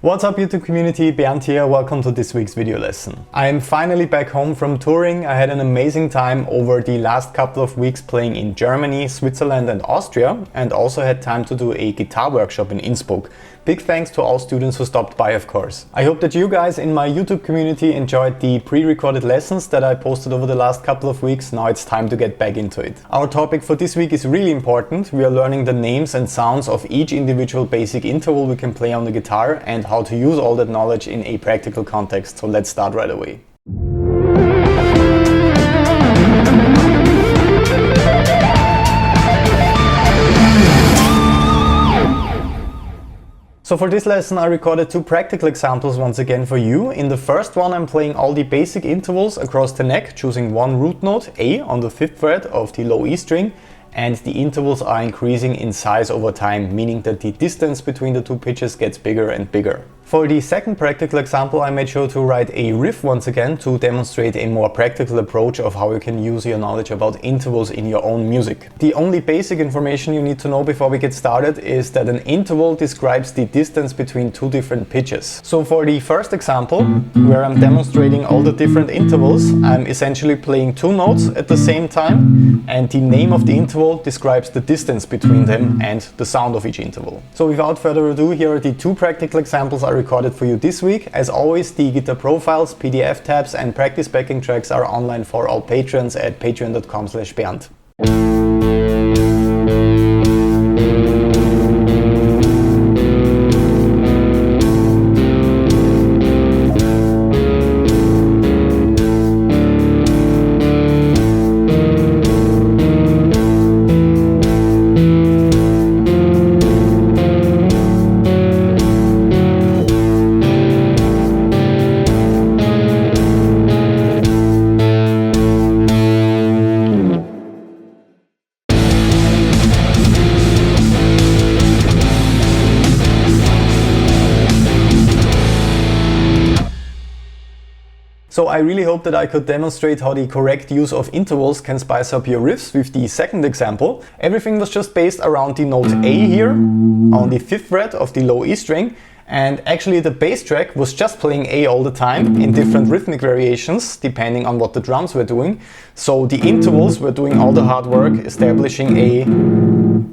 What's up YouTube community, Brent here, welcome to this week's video lesson. I am finally back home from touring. I had an amazing time over the last couple of weeks playing in Germany, Switzerland and Austria, and also had time to do a guitar workshop in Innsbruck. Big thanks to all students who stopped by, of course. I hope that you guys in my YouTube community enjoyed the pre-recorded lessons that I posted over the last couple of weeks. Now it's time to get back into it. Our topic for this week is really important. We are learning the names and sounds of each individual basic interval we can play on the guitar and how to use all that knowledge in a practical context. So let's start right away. So for this lesson I recorded two practical examples once again for you. In the first one I'm playing all the basic intervals across the neck, choosing one root note, A, on the 5th fret of the low E string, and the intervals are increasing in size over time, meaning that the distance between the two pitches gets bigger and bigger. For the second practical example I made sure to write a riff once again to demonstrate a more practical approach of how you can use your knowledge about intervals in your own music. The only basic information you need to know before we get started is that an interval describes the distance between two different pitches. So for the first example, where I'm demonstrating all the different intervals, I'm essentially playing two notes at the same time, and the name of the interval describes the distance between them and the sound of each interval. So without further ado, here are the two practical examples I recorded for you this week. As always, the guitar profiles, PDF tabs and practice backing tracks are online for all patrons at patreon.com/Bernd. So I really hope that I could demonstrate how the correct use of intervals can spice up your riffs with the second example. Everything was just based around the note A here on the 5th fret of the low E string, and actually the bass track was just playing A all the time in different rhythmic variations depending on what the drums were doing. So the intervals were doing all the hard work, establishing a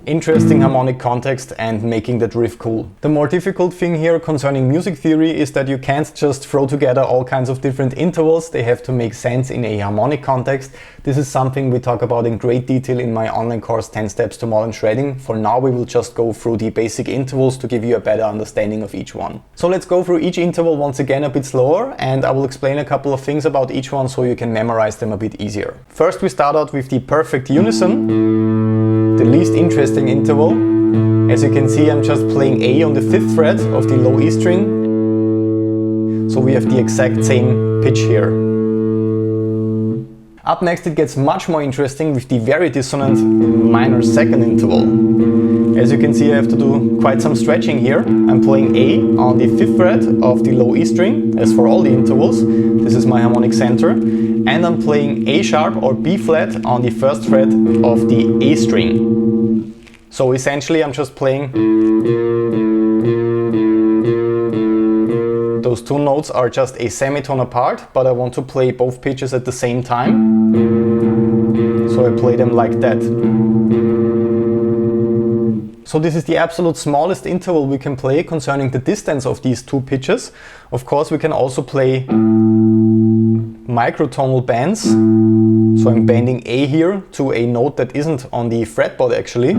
interesting harmonic context and making that riff cool. The more difficult thing here concerning music theory is that you can't just throw together all kinds of different intervals. They have to make sense in a harmonic context. This is something we talk about in great detail in my online course 10 Steps to Modern Shredding. For now we will just go through the basic intervals to give you a better understanding of each one. So let's go through each interval once again a bit slower, and I will explain a couple of things about each one so you can memorize them a bit easier. First we start out with the perfect unison, the least interesting interval. As you can see, I'm just playing A on the 5th fret of the low E string. So we have the exact same pitch here. Up next it gets much more interesting with the very dissonant minor second interval. As you can see, I have to do quite some stretching here. I'm playing A on the 5th fret of the low E string, as for all the intervals. This is my harmonic center. And I'm playing A sharp or B flat on the 1st fret of the A string. So essentially I'm just playing, those two notes are just a semitone apart, but I want to play both pitches at the same time. So I play them like that. So this is the absolute smallest interval we can play concerning the distance of these two pitches. Of course we can also play microtonal bends. So I'm bending A here to a note that isn't on the fretboard actually.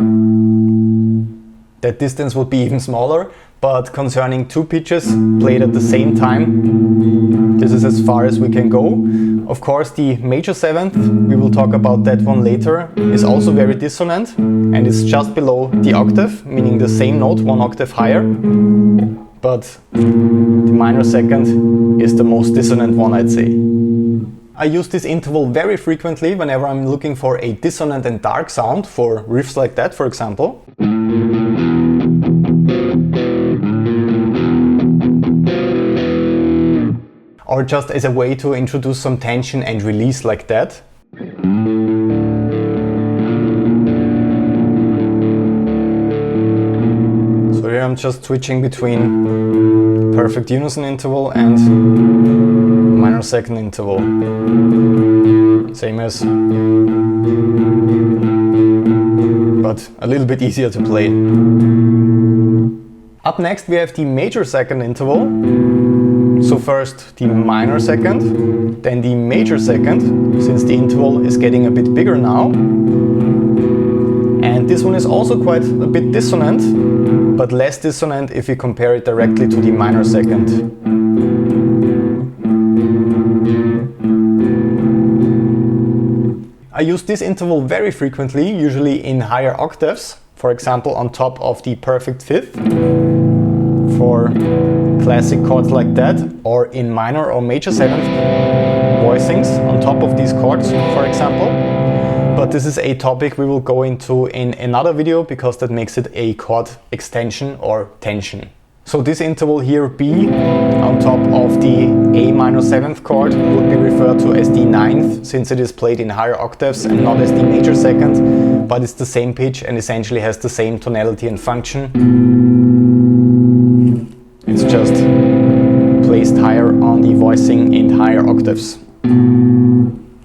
That distance would be even smaller, but concerning two pitches played at the same time, this is as far as we can go. Of course the major 7th, we will talk about that one later, is also very dissonant and it's just below the octave, meaning the same note one octave higher. But the minor second is the most dissonant one, I'd say. I use this interval very frequently whenever I'm looking for a dissonant and dark sound for riffs like that, for example. Or just as a way to introduce some tension and release like that. So here I'm just switching between perfect unison interval and minor second interval. Same as, but a little bit easier to play. Up next we have the major second interval. So first the minor second, then the major second, since the interval is getting a bit bigger now. And this one is also quite a bit dissonant, but less dissonant if we compare it directly to the minor second. I use this interval very frequently, usually in higher octaves, for example on top of the perfect fifth, for classic chords like that, or in minor or major seventh voicings on top of these chords, for example. But this is a topic we will go into in another video, because that makes it a chord extension or tension. So this interval here, B, on top of the A minor 7th chord, would be referred to as the 9th, since it is played in higher octaves and not as the major second, but it's the same pitch and essentially has the same tonality and function. It's just placed higher on the voicing in higher octaves.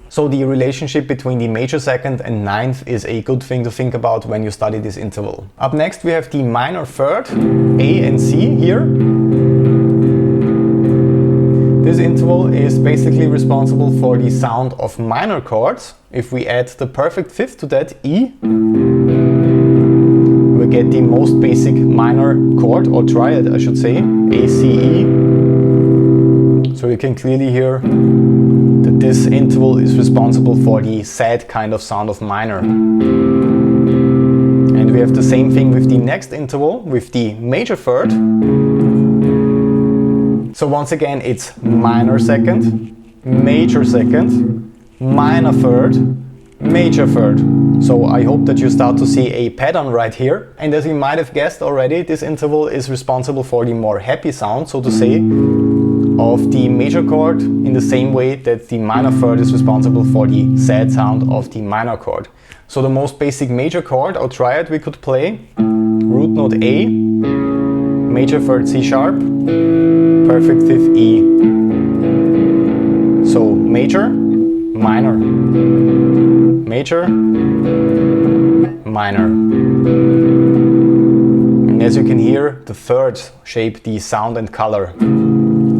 So the relationship between the major second and 9th is a good thing to think about when you study this interval. Up next we have the minor third, A and C here. This interval is basically responsible for the sound of minor chords. If we add the perfect fifth to that, E, we get the most basic minor chord, or triad I should say, A, C, E. So you can clearly hear that this interval is responsible for the sad kind of sound of minor. And we have the same thing with the next interval, with the major third. So once again it's minor second, major second, minor third, major third. So I hope that you start to see a pattern right here. And as you might have guessed already, this interval is responsible for the more happy sound, so to say, of the major chord, in the same way that the minor third is responsible for the sad sound of the minor chord. So the most basic major chord or triad we could play: root note A, major third C sharp, perfect fifth E. So major, minor, major, minor. And as you can hear, the thirds shape the sound and color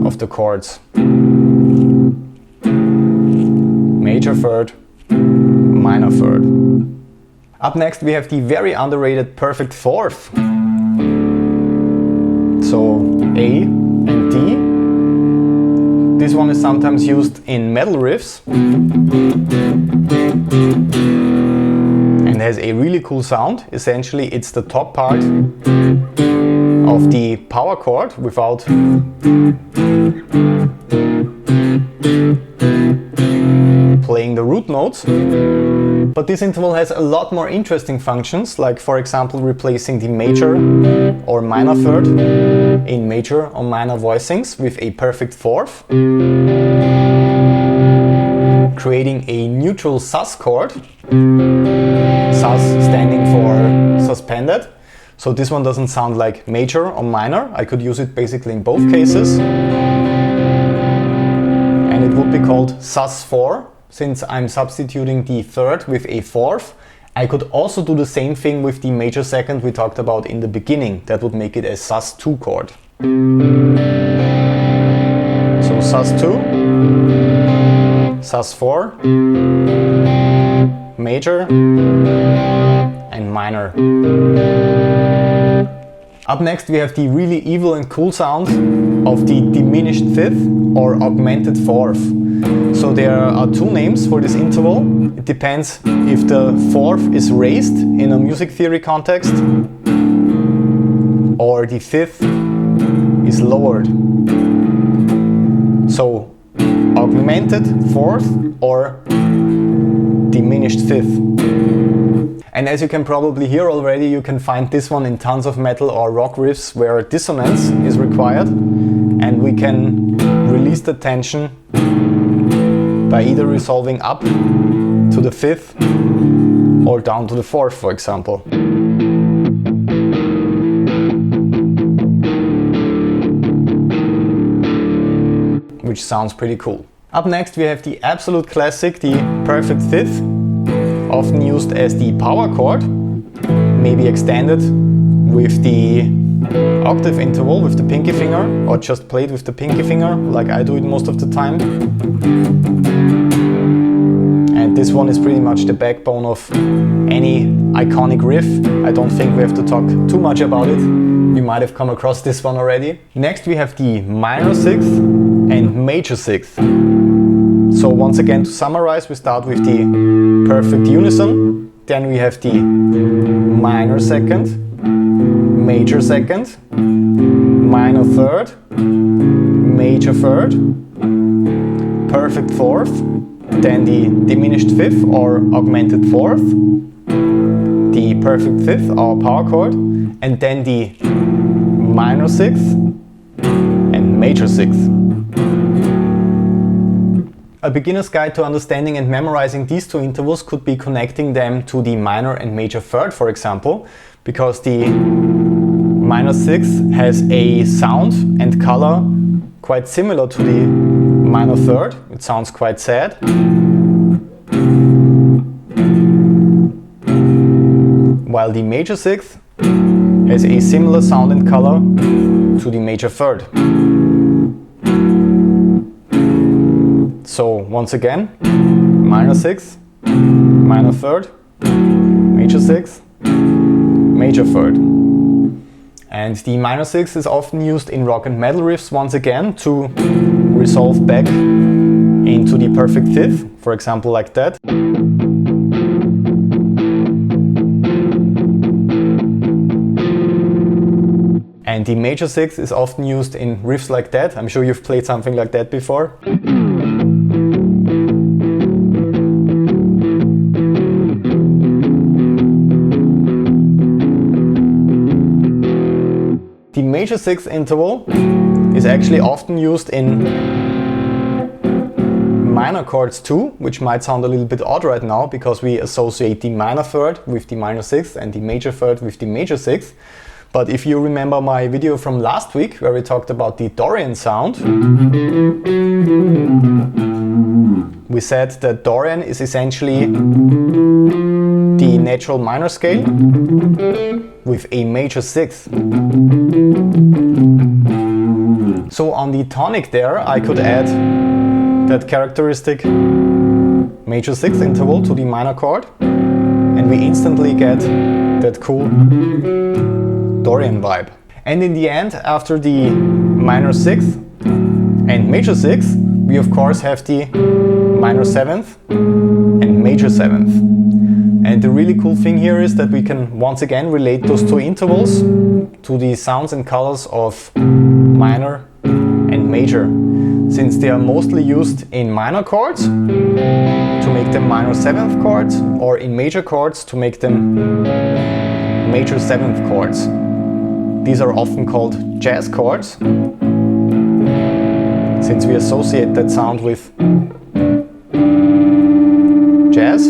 of the chords. Major third, minor third. Up next we have the very underrated perfect fourth. So A and D. This one is sometimes used in metal riffs and has a really cool sound. Essentially it's the top part of the power chord without playing the root notes. But this interval has a lot more interesting functions, like for example replacing the major or minor third in major or minor voicings with a perfect fourth, creating a neutral sus chord, sus standing for suspended. So this one doesn't sound like major or minor. I could use it basically in both cases. And it would be called sus4, since I'm substituting the third with a fourth. I could also do the same thing with the major second we talked about in the beginning. That would make it a sus2 chord. So sus2, sus4, major and minor. Up next we have the really evil and cool sound of the diminished fifth or augmented fourth. So there are two names for this interval. It depends if the fourth is raised in a music theory context or the fifth is lowered. So augmented fourth or diminished fifth. And as you can probably hear already, you can find this one in tons of metal or rock riffs where dissonance is required, and we can release the tension by either resolving up to the fifth or down to the fourth, for example. which sounds pretty cool. Up next we have the absolute classic, the perfect fifth, often used as the power chord, maybe extended with the octave interval with the pinky finger, or just played with the pinky finger like I do it most of the time. And this one is pretty much the backbone of any iconic riff. I don't think we have to talk too much about it. You might have come across this one already. Next we have the minor sixth and major sixth. So once again, to summarize, we start with the perfect unison, then we have the minor second, major second, minor third, major third, perfect fourth, then the diminished fifth or augmented fourth, the perfect fifth or power chord, and then the minor sixth and major sixth. A beginner's guide to understanding and memorizing these two intervals could be connecting them to the minor and major third, for example, because the minor sixth has a sound and color quite similar to the minor third. It sounds quite sad. While the major sixth has a similar sound and color to the major third. So once again, minor sixth, minor third, major sixth, major third. And the minor sixth is often used in rock and metal riffs once again to resolve back into the perfect fifth, for example like that. And the major sixth is often used in riffs like that. I'm sure you've played something like that before. The major sixth interval is actually often used in minor chords too, which might sound a little bit odd right now because we associate the minor third with the minor sixth and the major third with the major sixth. But if you remember my video from last week where we talked about the Dorian sound, we said that Dorian is essentially the natural minor scale with a major sixth. So on the tonic there I could add that characteristic major sixth interval to the minor chord and we instantly get that cool Dorian vibe. And in the end, after the minor sixth and major sixth, we of course have the minor seventh and major seventh. And the really cool thing here is that we can once again relate those two intervals to the sounds and colors of minor and major, since they are mostly used in minor chords to make them minor seventh chords, or in major chords to make them major seventh chords. These are often called jazz chords, since we associate that sound with jazz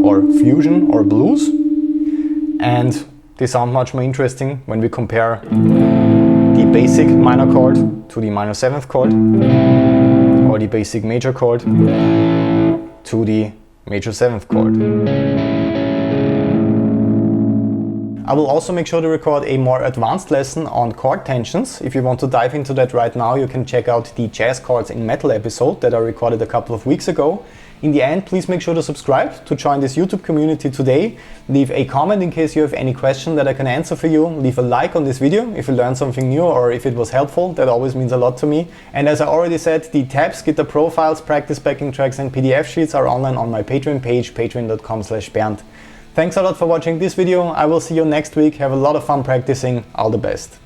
or fusion or blues, and they sound much more interesting when we compare the basic minor chord to the minor seventh chord, or the basic major chord to the major seventh chord. I will also make sure to record a more advanced lesson on chord tensions. If you want to dive into that right now, you can check out the Jazz Chords in Metal episode that I recorded a couple of weeks ago. In the end, please make sure to subscribe to join this YouTube community today. Leave a comment in case you have any question that I can answer for you. Leave a like on this video if you learned something new or if it was helpful. That always means a lot to me. And as I already said, the tabs, guitar profiles, practice backing tracks and PDF sheets are online on my Patreon page, patreon.com/Bernd. Thanks a lot for watching this video. I will see you next week. Have a lot of fun practicing. All the best.